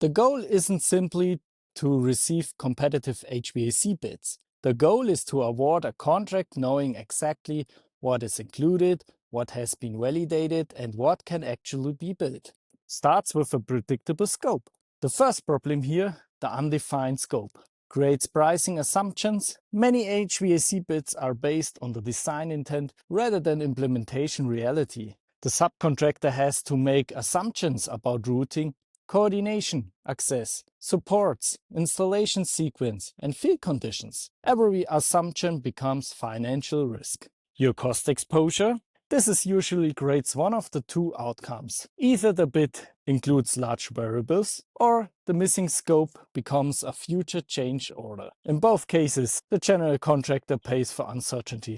The goal isn't simply to receive competitive HVAC bids. The goal is to award a contract knowing exactly what is included, what has been validated, and what can actually be built. Starts with a predictable scope. The first problem here, the undefined scope, creates pricing assumptions. Many HVAC bids are based on the design intent rather than implementation reality. The subcontractor has to make assumptions about routing, coordination, access, supports, installation sequence, and field conditions. Every assumption becomes financial risk. Your cost exposure? This is usually creates one of the two outcomes. Either the bid includes large variables, or the missing scope becomes a future change order. In both cases, the general contractor pays for uncertainty.